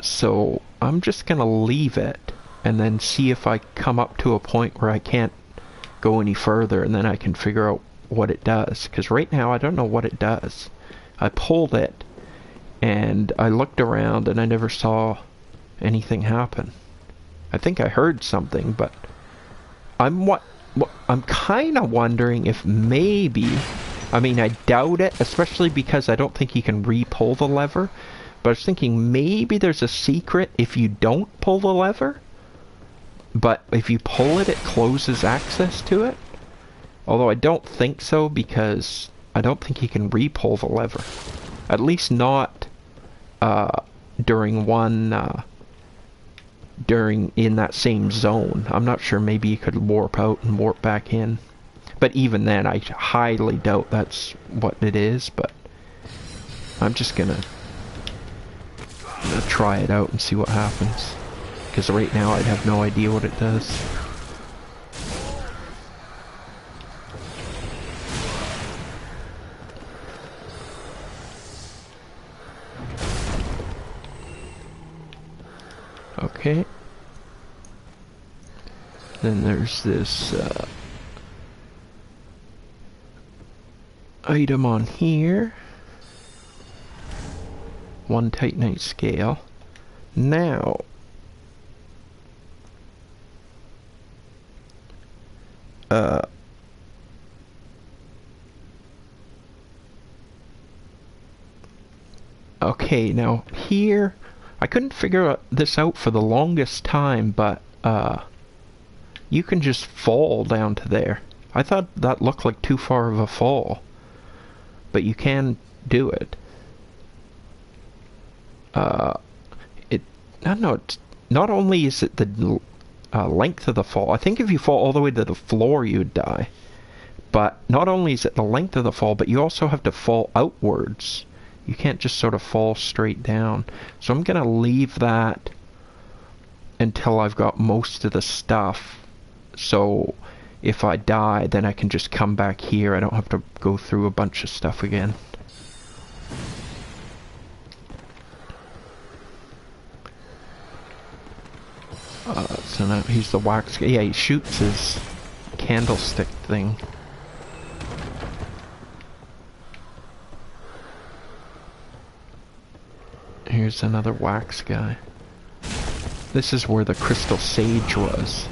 So I'm just gonna leave it and then see if I come up to a point where I can't go any further, and then I can figure out what it does. Because right now I don't know what it does. I pulled it and I looked around and I never saw anything happen. I think I heard something, but I'm kind of wondering if maybe, I mean, I doubt it, especially because I don't think you can re-pull the lever, but I was thinking maybe there's a secret if you don't pull the lever, but if you pull it, it closes access to it. Although I don't think so, because I don't think you can re-pull the lever. At least not during in that same zone. I'm not sure, maybe you could warp out and warp back in. But even then, I highly doubt that's what it is, but I'm just gonna try it out and see what happens. Because right now I'd have no idea what it does. Okay. Then there's this item on here. 1 titanite scale. Now, okay, now here, I couldn't figure this out for the longest time, but you can just fall down to there. I thought that looked like too far of a fall, but you can do it. I don't know, not only is it the length of the fall, I think if you fall all the way to the floor you'd die, but not only is it the length of the fall, but you also have to fall outwards. You can't just sort of fall straight down. So I'm gonna leave that until I've got most of the stuff, so if I die, then I can just come back here. I don't have to go through a bunch of stuff again. So now he's the wax guy. Yeah, he shoots his candlestick thing. Here's another wax guy. This is where the crystal sage was.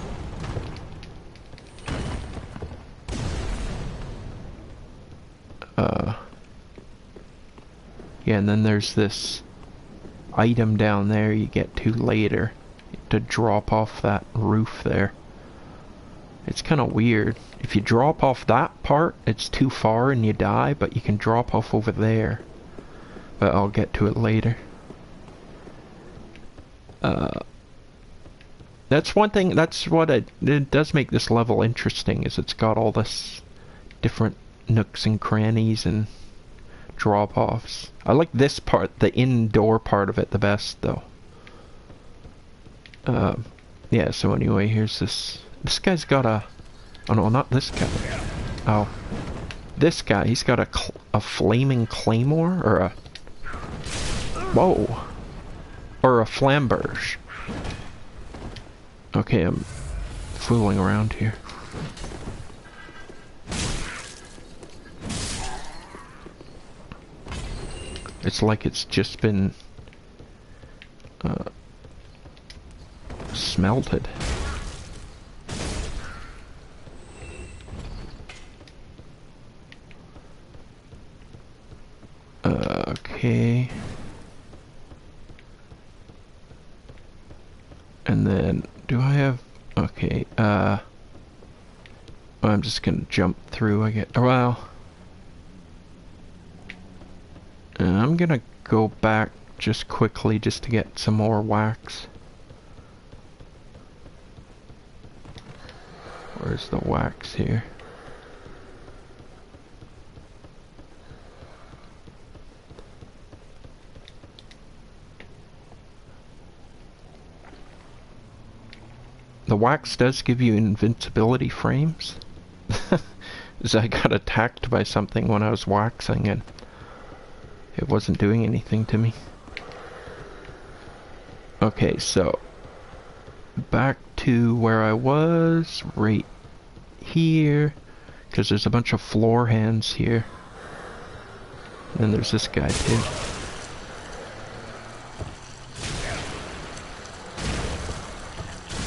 Yeah, and then there's this item down there you get to later to drop off that roof there. It's kind of weird. If you drop off that part, it's too far and you die, but you can drop off over there. But I'll get to it later. That's one thing, that's what it does make this level interesting, is it's got all this different nooks and crannies and drop-offs. I like this part, the indoor part of it, the best, though. Yeah, so anyway, here's this guy's got a, oh no, not this guy. Oh, this guy, he's got a flaming claymore, or a, whoa, or a flamberge. Okay, I'm fooling around here. It's like it's just been smelted. Okay. And then, do I have, okay, I'm just gonna jump through, I get, well, I'm gonna go back just quickly just to get some more wax. Where's the wax here? The wax does give you invincibility frames. So I got attacked by something when I was waxing and it wasn't doing anything to me. Okay, so back to where I was, right here, because there's a bunch of floor hands here. And then there's this guy too.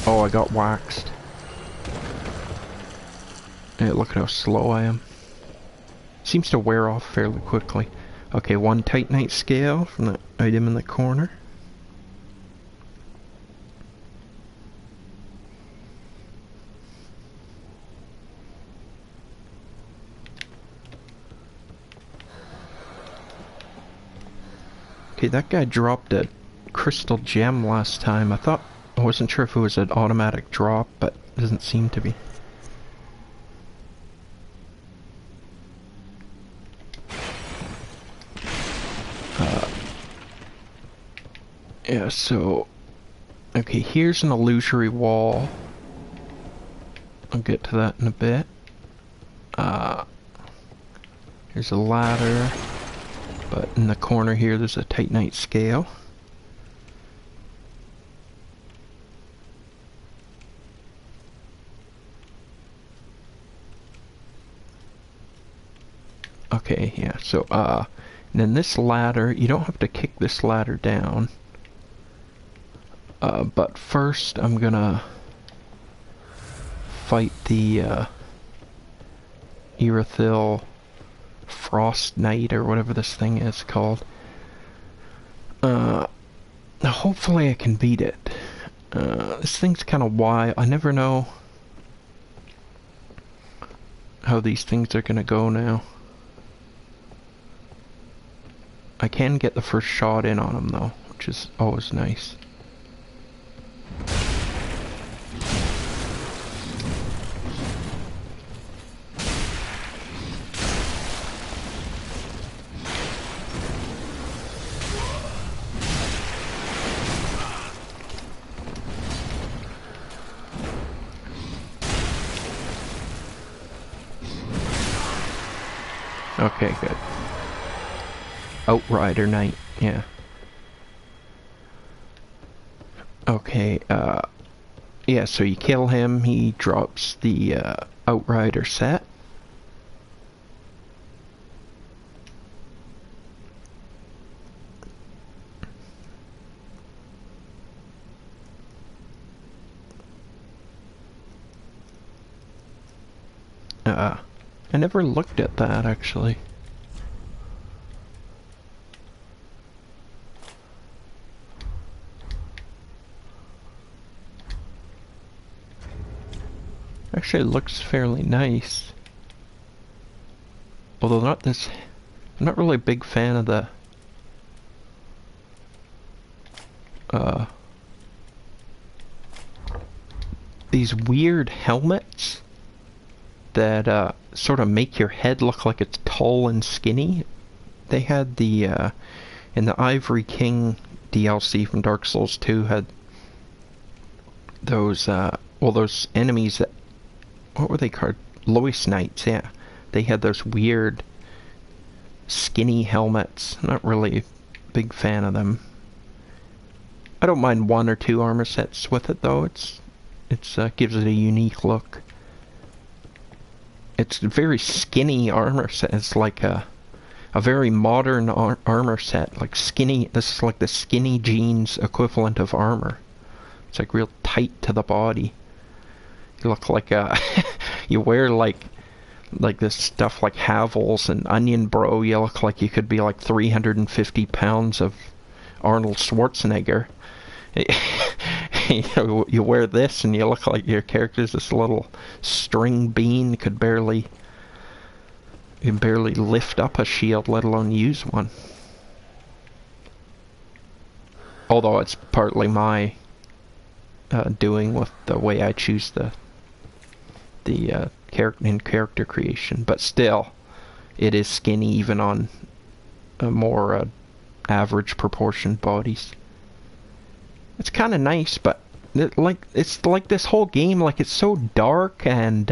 Oh, I got waxed. Hey, look at how slow I am. Seems to wear off fairly quickly. Okay, one Titanite scale from that item in the corner. Okay, that guy dropped a crystal gem last time. I wasn't sure if it was an automatic drop, but it doesn't seem to be. Yeah, so... Okay, here's an illusory wall. I'll get to that in a bit. Here's a ladder. But in the corner here, there's a Titanite scale. Okay, yeah, so, and then this ladder, you don't have to kick this ladder down. But first, I'm gonna fight the, Erythil Frost Knight, or whatever this thing is called. Hopefully I can beat it. This thing's kind of wild. I never know how these things are gonna go now. I can get the first shot in on him though, which is always nice. Okay, good. Outrider Knight, yeah. Okay, yeah, so you kill him, he drops the, Outrider set. I never looked at that, actually. Actually, it looks fairly nice. Although not this... I'm not really a big fan of the... these weird helmets that, sort of make your head look like it's tall and skinny. They had the, in the Ivory King DLC from Dark Souls 2 had those, well, those enemies that... What were they called? Lois Knights, yeah. They had those weird skinny helmets. Not really a big fan of them. I don't mind one or two armor sets with it though. It's gives it a unique look. It's a very skinny armor set. It's like a very modern armor set. Like skinny, this is like the skinny jeans equivalent of armor. It's like real tight to the body. You look like a... you wear like this stuff like Havels and Onion Bro. You look like you could be like 350 pounds of Arnold Schwarzenegger. You wear this and you look like your character's this little string bean. Could barely lift up a shield, let alone use one. Although it's partly my doing with the way I choose the character creation, but still, it is skinny even on more average proportioned bodies. It's kind of nice, but it's like this whole game, like it's so dark and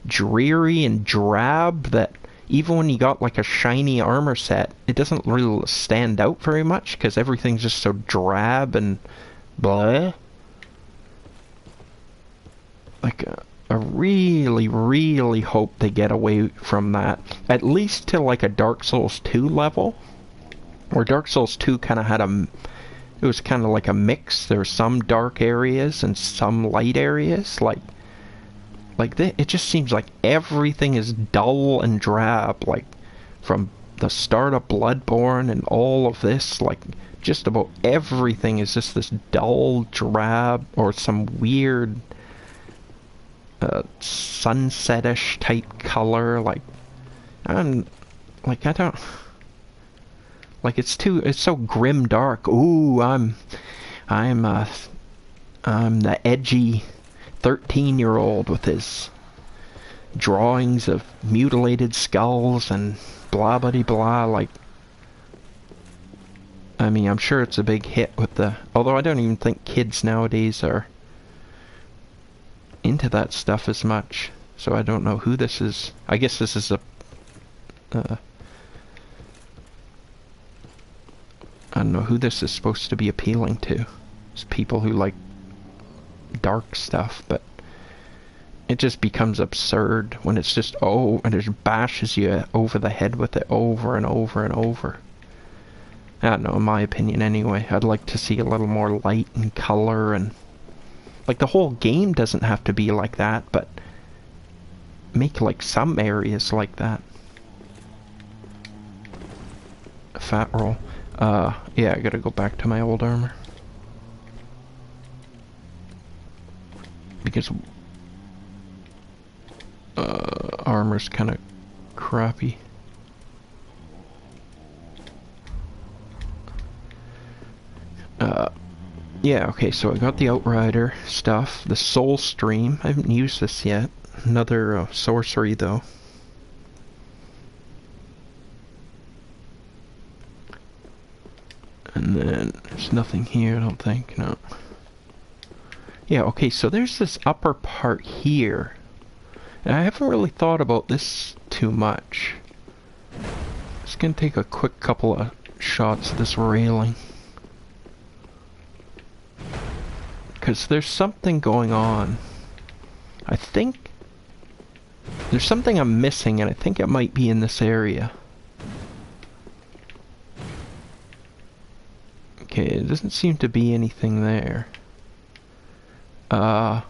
dreary and drab that even when you got like a shiny armor set, it doesn't really stand out very much because everything's just so drab and blah. Like, I really, really hope they get away from that. At least to like a Dark Souls 2 level. Where Dark Souls 2 kind of had it was kind of like a mix. There were some dark areas and some light areas. It just seems like everything is dull and drab. Like, from the start of Bloodborne and all of this, like, just about everything is just this dull, drab, or some weird sunsetish type color. Like, I don't... Like, it's so grim dark. Ooh, I'm the edgy 13-year-old with his drawings of mutilated skulls and blah blah blah. Like, I mean, I'm sure it's a big hit with the... Although I don't even think kids nowadays are into that stuff as much. So I don't know who this is. I guess this is a... I don't know who this is supposed to be appealing to. It's people who like dark stuff, but it just becomes absurd when it's just, and it just bashes you over the head with it over and over and over. I don't know, in my opinion anyway. I'd like to see a little more light and color, and like, the whole game doesn't have to be like that, but make like some areas like that. A fat roll. Yeah, I gotta go back to my old armor. Because armor's kinda crappy. Yeah, okay, so I got the Outrider stuff, the Soul Stream. I haven't used this yet. Another sorcery, though. And then there's nothing here, I don't think, no. Yeah, okay, so there's this upper part here. And I haven't really thought about this too much. Just gonna take a quick couple of shots of this railing. Because there's something going on. I think there's something I'm missing, and I think it might be in this area. Okay, it doesn't seem to be anything there. Yeah,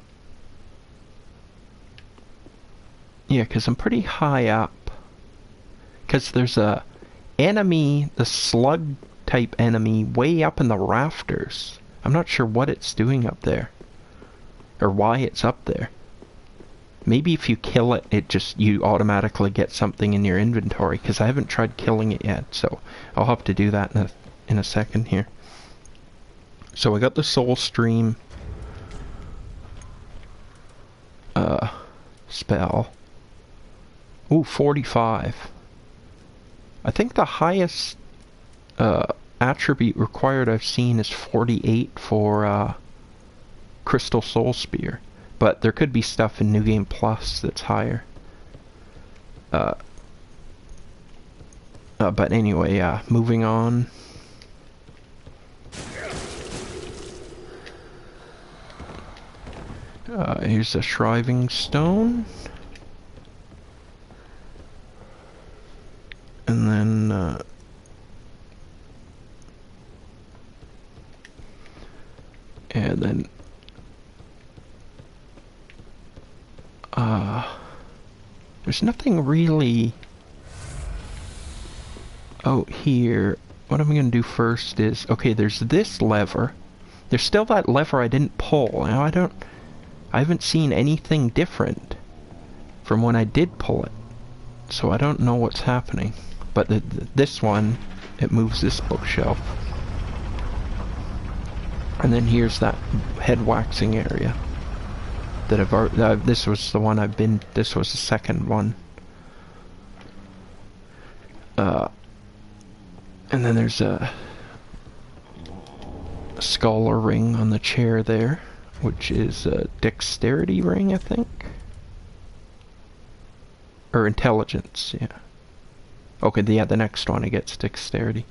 because I'm pretty high up. Because there's a enemy, the slug type enemy, way up in the rafters. I'm not sure what it's doing up there. Or why it's up there. Maybe if you kill it, you automatically get something in your inventory, because I haven't tried killing it yet, so I'll have to do that in a second here. So I got the Soul Stream spell. Ooh, 45. I think the highest attribute required I've seen is 48 for Crystal Soul Spear. But there could be stuff in New Game Plus that's higher. But anyway, moving on. Here's a shriving stone. And then, there's nothing really out here. What I'm gonna do first is, okay, there's this lever. There's still that lever I didn't pull. Now I haven't seen anything different from when I did pull it. So I don't know what's happening. But this one, it moves this bookshelf. And then here's that head waxing area. That I've already, this was the one I've been, this was the second one. And then there's a scholar ring on the chair there, which is a dexterity ring, I think. Or intelligence, yeah. Okay, yeah, the next one, it gets dexterity.